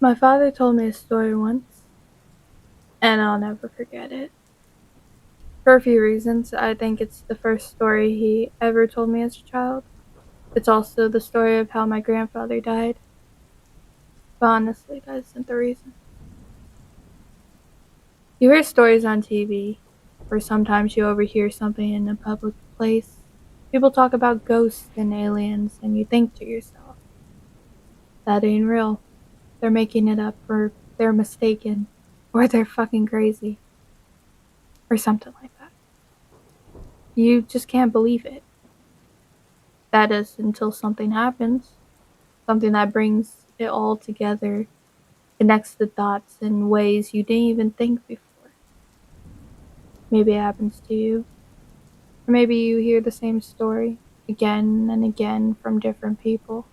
My father told me a story once, and I'll never forget it. For a few reasons, I think it's the first story he ever told me as a child. It's also the story of how my grandfather died. But honestly, that isn't the reason. You hear stories on TV, or sometimes you overhear something in a public place. People talk about ghosts and aliens, and you think to yourself, that ain't real. They're making it up, or they're mistaken, or they're fucking crazy, or something like that. You just can't believe it. That is until something happens, something that brings it all together, connects the dots in ways you didn't even think before. Maybe it happens to you, or maybe you hear the same story again and again from different people.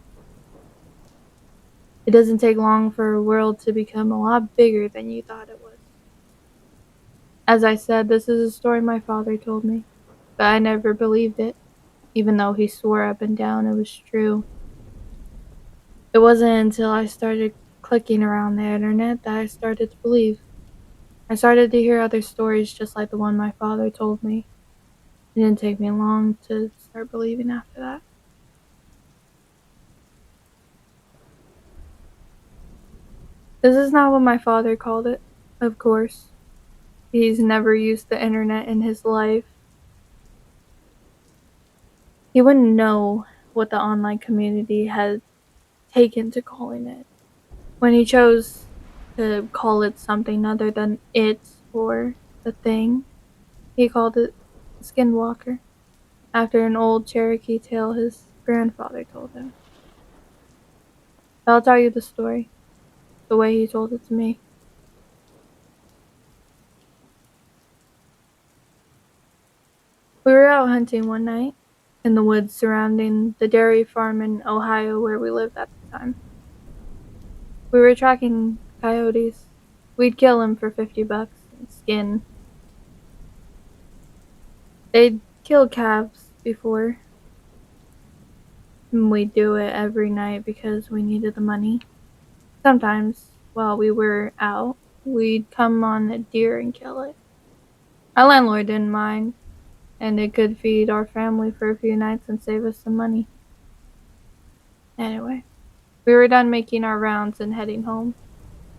It doesn't take long for a world to become a lot bigger than you thought it was. As I said, this is a story my father told me, but I never believed it, even though he swore up and down it was true. It wasn't until I started clicking around the internet that I started to believe. I started to hear other stories just like the one my father told me. It didn't take me long to start believing after that. This is not what my father called it, of course. He's never used the internet in his life. He wouldn't know what the online community had taken to calling it. When he chose to call it something other than it or the thing, he called it Skinwalker, after an old Cherokee tale his grandfather told him. But I'll tell you the story, the way he told it to me. We were out hunting one night in the woods surrounding the dairy farm in Ohio where we lived at the time. We were tracking coyotes. We'd kill them for $50 and skin. They'd killed calves before, and we'd do it every night because we needed the money. Sometimes, while we were out, we'd come on a deer and kill it. Our landlord didn't mind, and it could feed our family for a few nights and save us some money. Anyway, we were done making our rounds and heading home,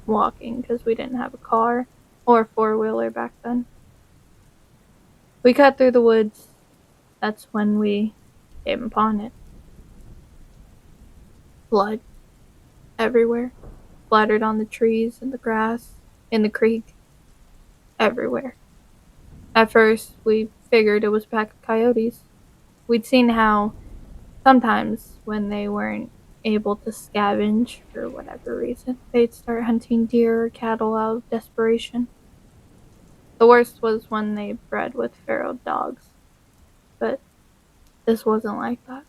walking because we didn't have a car or a four-wheeler back then. We cut through the woods. That's when we came upon it. Blood everywhere, splattered on the trees and the grass, in the creek, everywhere. At first, we figured it was a pack of coyotes. We'd seen how sometimes when they weren't able to scavenge for whatever reason, they'd start hunting deer or cattle out of desperation. The worst was when they bred with feral dogs, but this wasn't like that.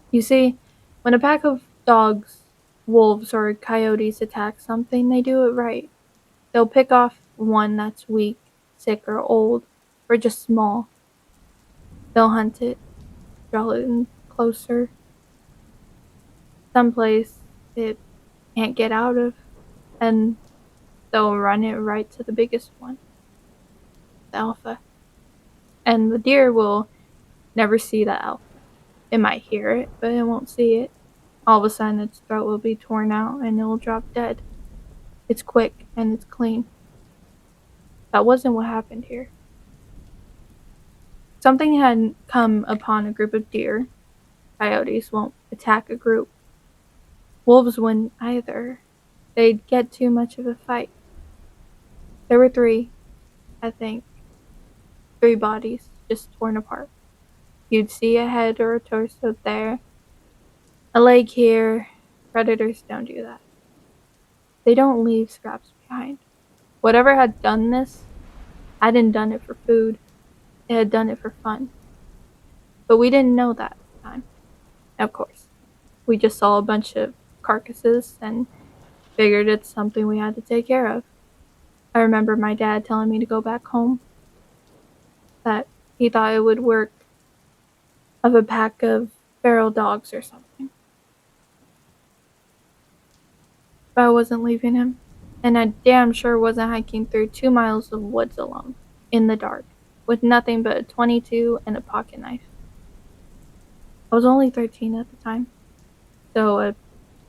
You see, when a pack of dogs, wolves, or coyotes attack something, they do it right. They'll pick off one that's weak, sick, or old, or just small. They'll hunt it, draw it in closer, someplace it can't get out of, and they'll run it right to the biggest one, the alpha. And the deer will never see the alpha. It might hear it, but it won't see it. All of a sudden, its throat will be torn out and it will drop dead. It's quick and it's clean. That wasn't what happened here. Something had come upon a group of deer. Coyotes won't attack a group. Wolves wouldn't either. They'd get too much of a fight. There were three, I think. Three bodies just torn apart. You'd see a head or a torso there, a leg here. Predators don't do that. They don't leave scraps behind. Whatever had done this hadn't done it for food. It had done it for fun. But we didn't know that at the time. Of course. We just saw a bunch of carcasses and figured it's something we had to take care of. I remember my dad telling me to go back home, that he thought it would work of a pack of feral dogs or something. but I wasn't leaving him. And I damn sure wasn't hiking through 2 miles of woods alone, in the dark, with nothing but a 22 and a pocket knife. I was only 13 at the time, so a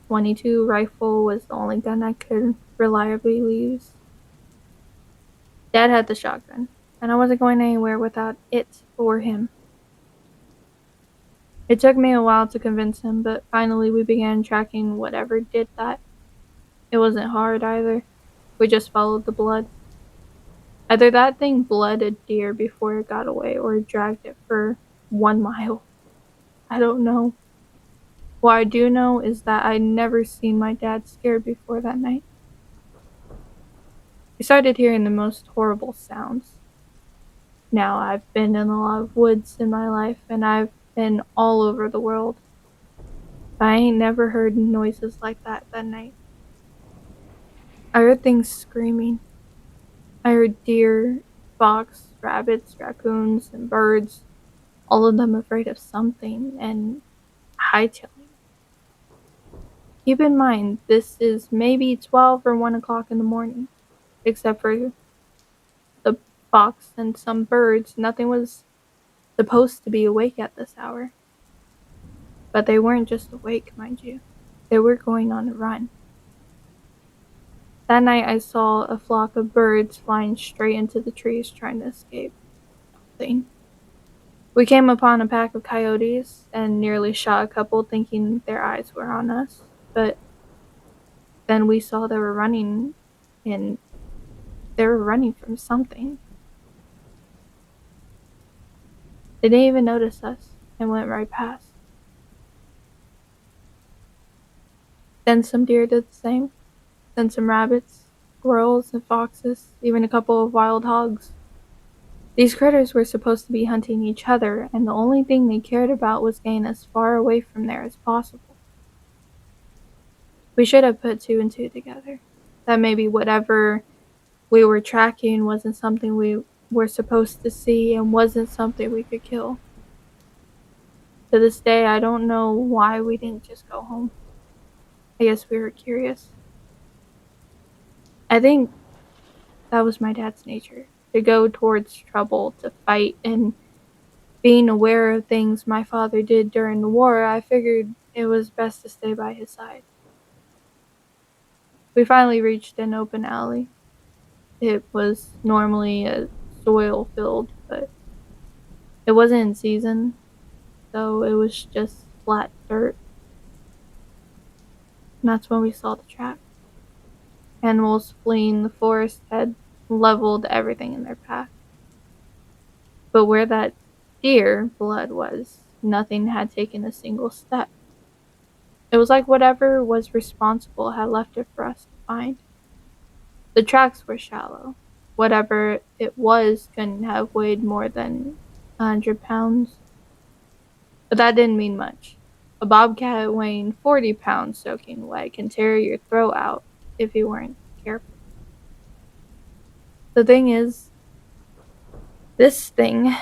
22 rifle was the only gun I could reliably use. Dad had the shotgun, and I wasn't going anywhere without it or him. It took me a while to convince him, but finally we began tracking whatever did that. It wasn't hard either. We just followed the blood. Either that thing bled a deer before it got away or dragged it for 1 mile. I don't know. What I do know is that I'd never seen my dad scared before that night. We started hearing the most horrible sounds. Now, I've been in a lot of woods in my life, and I've been all over the world. But I ain't never heard noises like that night. I heard things screaming. I heard deer, fox, rabbits, raccoons, and birds, all of them afraid of something and hightailing. Keep in mind, this is maybe 12 or 1 o'clock in the morning, except for the fox and some birds. Nothing was supposed to be awake at this hour. But they weren't just awake, mind you. They were going on a run. That night I saw a flock of birds flying straight into the trees trying to escape something. We came upon a pack of coyotes and nearly shot a couple thinking their eyes were on us, but then we saw they were running and they were running from something. They didn't even notice us and went right past. Then some deer did the same, then some rabbits, squirrels, and foxes, even a couple of wild hogs. These critters were supposed to be hunting each other, and the only thing they cared about was getting as far away from there as possible. We should have put two and two together. That maybe whatever we were tracking wasn't something we were supposed to see and wasn't something we could kill. To this day, I don't know why we didn't just go home. I guess we were curious. I think that was my dad's nature, to go towards trouble, to fight, and being aware of things my father did during the war, I figured it was best to stay by his side. We finally reached an open alley. It was normally a soil field, but it wasn't in season, so it was just flat dirt. And that's when we saw the trap. Animals fleeing the forest had leveled everything in their path. But where that deer blood was, nothing had taken a single step. It was like whatever was responsible had left it for us to find. The tracks were shallow. Whatever it was couldn't have weighed more than 100 pounds. But that didn't mean much. A bobcat weighing 40 pounds soaking wet can tear your throat out if you weren't careful. The thing is, this thing,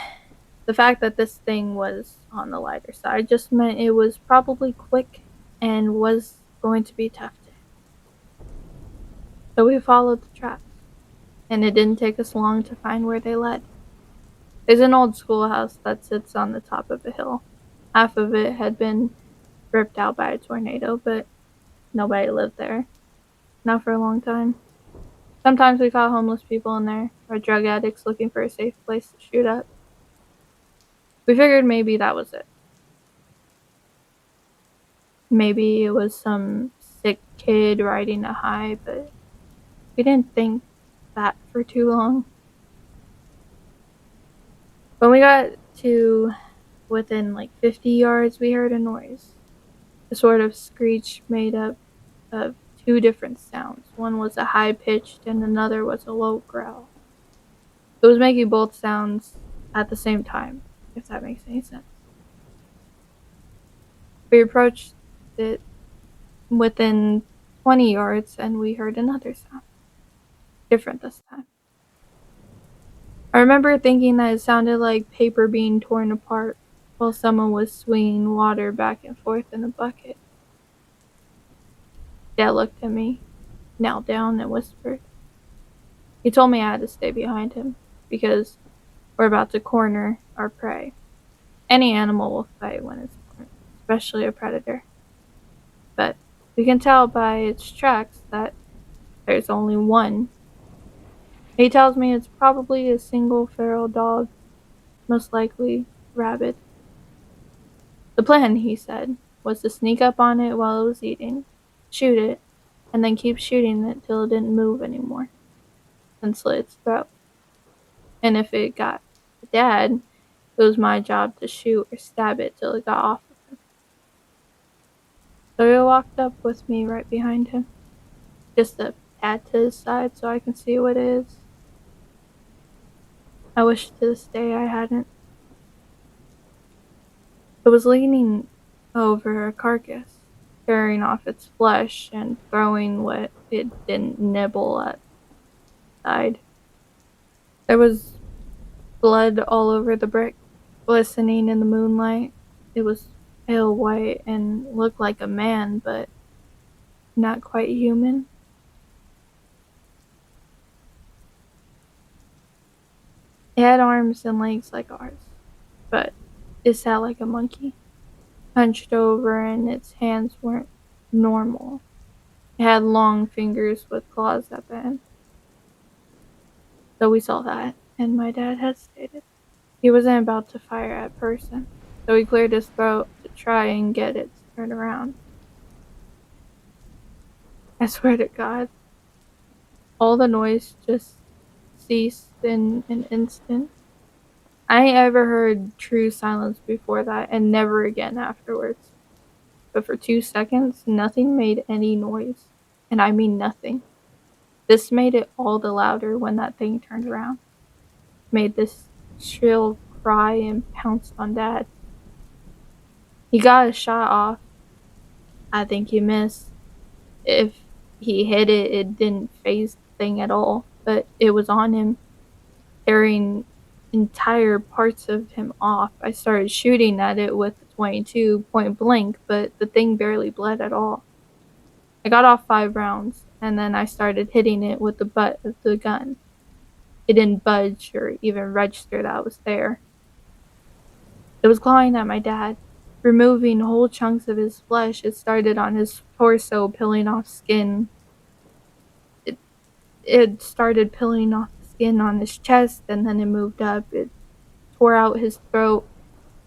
the fact that this thing was on the lighter side just meant it was probably quick and was going to be tough to hit. So we followed the tracks, and it didn't take us long to find where they led. There's an old schoolhouse that sits on the top of a hill. Half of it had been ripped out by a tornado, but nobody lived there. Not for a long time. Sometimes we caught homeless people in there, or drug addicts looking for a safe place to shoot up. We figured maybe that was it. Maybe it was some sick kid riding a high, but we didn't think that for too long. When we got to within like 50 yards, we heard a noise. A sort of screech made up of two different sounds. One was a high pitched and another was a low growl. It was making both sounds at the same time, if that makes any sense. We approached it within 20 yards and we heard another sound. Different this time. I remember thinking that it sounded like paper being torn apart while someone was swinging water back and forth in a bucket. Dad looked at me. knelt down and whispered. He told me I had to stay behind him because we're about to corner our prey. Any animal will fight when it's cornered, especially a predator. But we can tell by its tracks that there's only one. He tells me it's probably a single feral dog, most likely rabid. The plan, he said, was to sneak up on it while it was eating, shoot it, and then keep shooting it till it didn't move anymore, and slit its throat. And if it got Dad, it was my job to shoot or stab it till it got off of him. So he walked up with me right behind him, just a pat to his side so I can see what it is. I wish to this day I hadn't. It was leaning over a carcass, tearing off its flesh and throwing what it didn't nibble at side. There was blood all over the brick, glistening in the moonlight. It was pale white and looked like a man, but not quite human. It had arms and legs like ours, but it sat like a monkey, hunched over, and its hands weren't normal. It had long fingers with claws at the end. So we saw that, and my dad hesitated. He wasn't about to fire at person, so he cleared his throat to try and get it to turn around. I swear to God, all the noise just ceased in an instant. I ain't ever heard true silence before that, and never again afterwards. But for 2 seconds, nothing made any noise. And I mean nothing. This made it all the louder when that thing turned around. Made this shrill cry and pounced on Dad. He got a shot off. I think he missed. If he hit it, it didn't phase the thing at all. But it was on him, tearing entire parts of him off. I started shooting at it with the 22 point blank, but the thing barely bled at all. I got off 5 rounds, and then I started hitting it with the butt of the gun. It didn't budge or even register that I was there. It was clawing at my dad, removing whole chunks of his flesh. It started on his torso, peeling off skin. It, it started peeling off the skin on his chest, and then it moved up. It tore out his throat,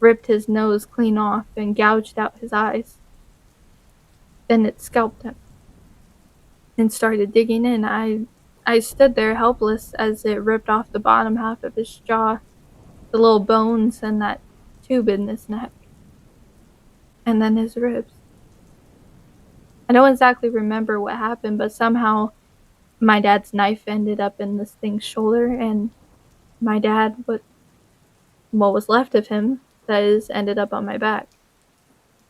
ripped his nose clean off, and gouged out his eyes. Then it scalped him and started digging in. I stood there helpless as it ripped off the bottom half of his jaw, the little bones and that tube in his neck, and then his ribs. I don't exactly remember what happened, but somehow my dad's knife ended up in this thing's shoulder, and my dad, what was left of him, that is, ended up on my back.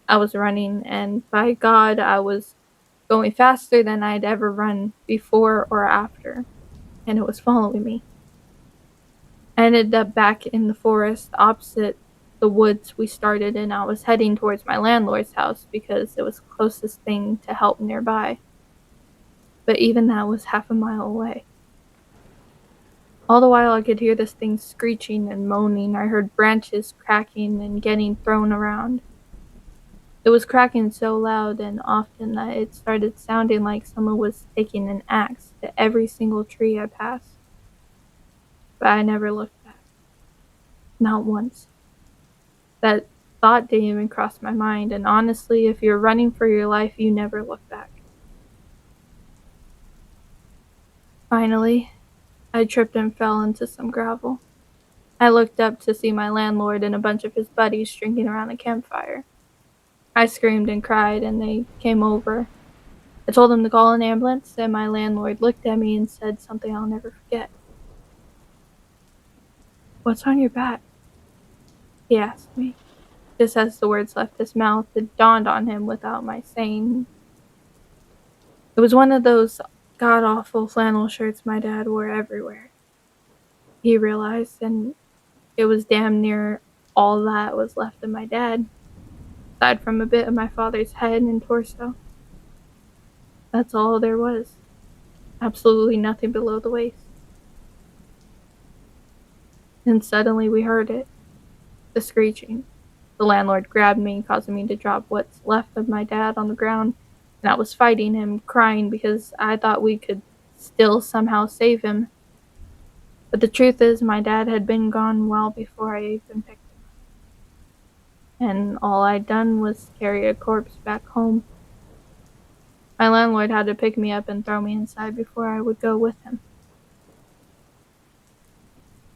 I was running, and by God, I was going faster than I'd ever run before or after, and it was following me. I ended up back in the forest opposite the woods we started in. I was heading towards my landlord's house because it was the closest thing to help nearby. But even that was half a mile away. All the while I could hear this thing screeching and moaning. I heard branches cracking and getting thrown around. It was cracking so loud and often that it started sounding like someone was taking an axe to every single tree I passed. But I never looked back. Not once. That thought didn't even cross my mind, and honestly, if you're running for your life, you never look back. Finally, I tripped and fell into some gravel. I looked up to see my landlord and a bunch of his buddies drinking around a campfire. I screamed and cried, and they came over. I told them to call an ambulance, and my landlord looked at me and said something I'll never forget. "What's on your back?" he asked me. Just as the words left his mouth, it dawned on him without my saying. It was one of those god-awful flannel shirts my dad wore everywhere. He realized, and it was damn near all that was left of my dad, aside from a bit of my father's head and torso. That's all there was. absolutely nothing below the waist. And suddenly we heard it, the screeching. The landlord grabbed me, causing me to drop what's left of my dad on the ground, and I was fighting him, crying because I thought we could still somehow save him. But the truth is, my dad had been gone well before I even picked him up, and all I'd done was carry a corpse back home. My landlord had to pick me up and throw me inside before I would go with him.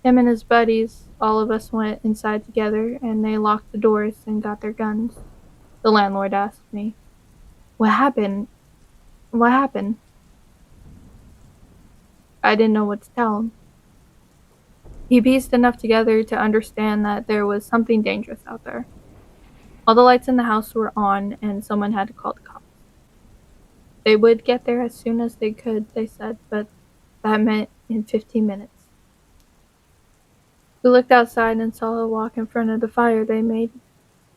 Him and his buddies, all of us went inside together, and they locked the doors and got their guns. The landlord asked me, "What happened? What happened?" I didn't know what to tell him. He pieced enough together to understand that there was something dangerous out there. All the lights in the house were on, and someone had to call the cops. They would get there as soon as they could, they said, but that meant in 15 minutes. We looked outside and saw a walk in front of the fire they made.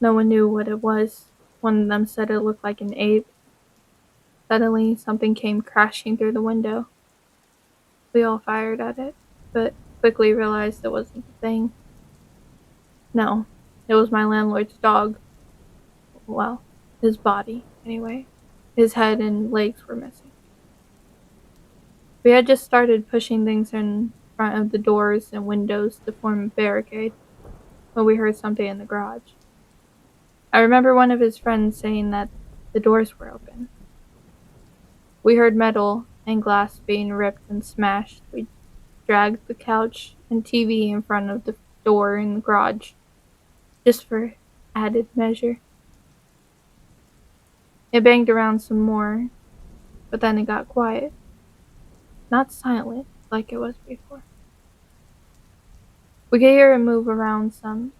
No one knew what it was. One of them said it looked like an ape. Suddenly, something came crashing through the window. We all fired at it, but quickly realized it wasn't the thing. No, it was my landlord's dog. Well, his body, anyway. His head and legs were missing. We had just started pushing things in front of the doors and windows to form a barricade when we heard something in the garage. I remember one of his friends saying that the doors were open. We heard metal and glass being ripped and smashed. We dragged the couch and TV in front of the door in the garage, just for added measure. It banged around some more, but then it got quiet. Not silent like it was before. We could hear it move around some,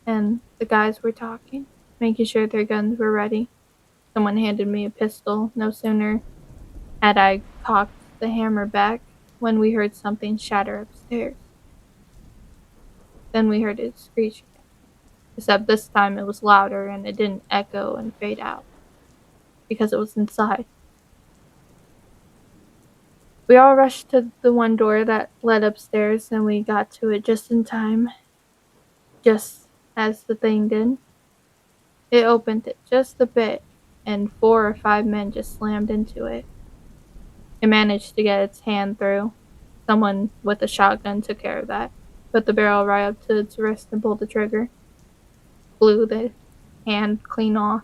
and the guys were talking, making sure their guns were ready. Someone handed me a pistol. No sooner had I cocked the hammer back when we heard something shatter upstairs. Then we heard it screech again, except this time it was louder and it didn't echo and fade out, because it was inside. We all rushed to the one door that led upstairs, and we got to it just in time, just as the thing did. It opened it just a bit, and 4 or 5 men just slammed into it. It managed to get its hand through. Someone with a shotgun took care of that, put the barrel right up to its wrist and pulled the trigger. Blew the hand clean off.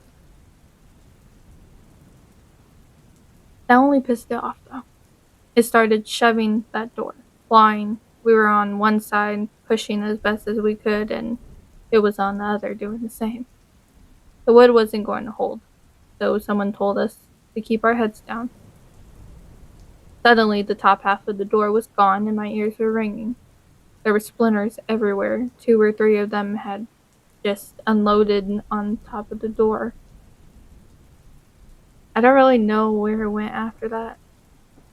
That only pissed it off, though. It started shoving that door, clawing. We were on one side, pushing as best as we could, and it was on the other, doing the same. The wood wasn't going to hold, so someone told us to keep our heads down. Suddenly, the top half of the door was gone, and my ears were ringing. There were splinters everywhere. 2 or 3 of them had just unloaded on top of the door. I don't really know where it went after that.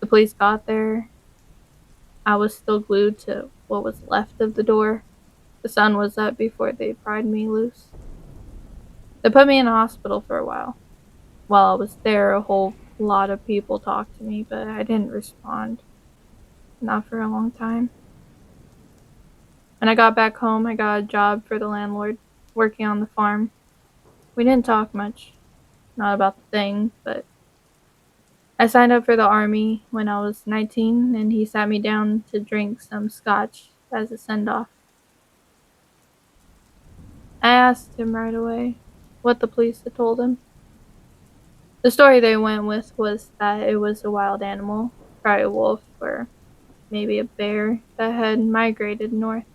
The police got there. I was still glued to what was left of the door. The sun was up before they pried me loose. They put me in a hospital for a while. While I was there, a whole lot of people talked to me, but I didn't respond. Not for a long time. When I got back home, I got a job for the landlord, working on the farm. We didn't talk much, not about the thing, but I signed up for the army when I was 19, and he sat me down to drink some scotch as a send-off. I asked him right away what the police had told him. The story they went with was that it was a wild animal, probably a wolf or maybe a bear that had migrated north.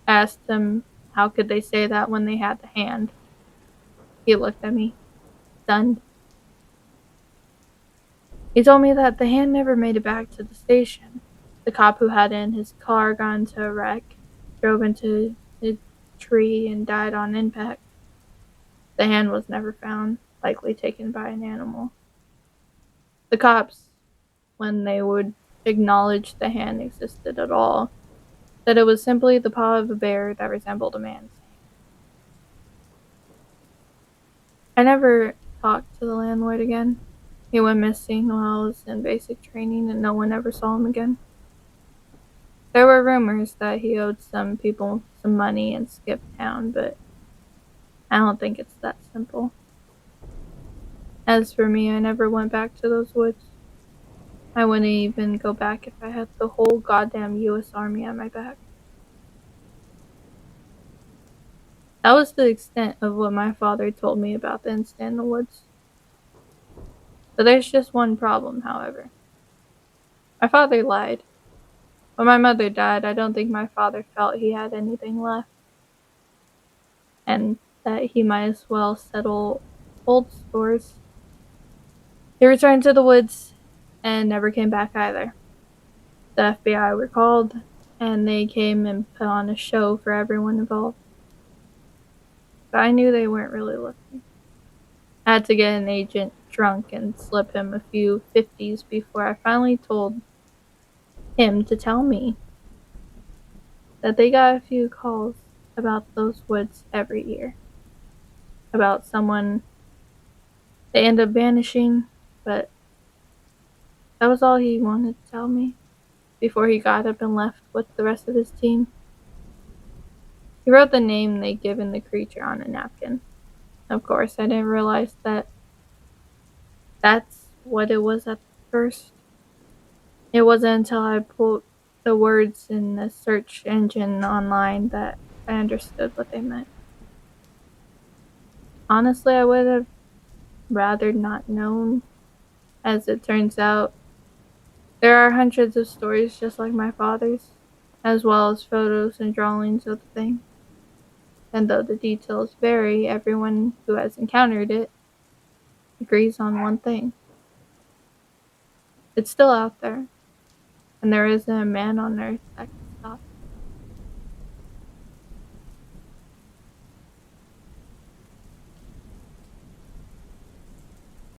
I asked him how could they say that when they had the hand. He looked at me, stunned. He told me that the hand never made it back to the station. The cop who had it in his car got into a wreck, drove into a tree, and died on impact. The hand was never found, likely taken by an animal. The cops, when they would acknowledge the hand existed at all, said it was simply the paw of a bear that resembled a man's hand. I never talked to the landlord again. He went missing while I was in basic training and no one ever saw him again. There were rumors that he owed some people some money and skipped town, but I don't think it's that simple. As for me, I never went back to those woods. I wouldn't even go back if I had the whole goddamn US Army at my back. That was the extent of what my father told me about the incident in the woods. But there's just one problem, however. My father lied. When my mother died, I don't think my father felt he had anything left, and that he might as well settle old scores. He returned to the woods and never came back either. The FBI were called, and they came and put on a show for everyone involved. But I knew they weren't really looking. I had to get an agent drunk and slip him a few 50s before I finally told him to tell me that they got a few calls about those woods every year. About someone they end up vanishing, but that was all he wanted to tell me before he got up and left with the rest of his team. He wrote the name they'd given the creature on a napkin. Of course, I didn't realize that that's what it was at first. It wasn't until I put the words in the search engine online that I understood what they meant. Honestly, I would have rather not known. As it turns out, there are hundreds of stories just like my father's, as well as photos and drawings of the thing. And though the details vary, everyone who has encountered it agrees on one thing. It's still out there, and there isn't a man on earth that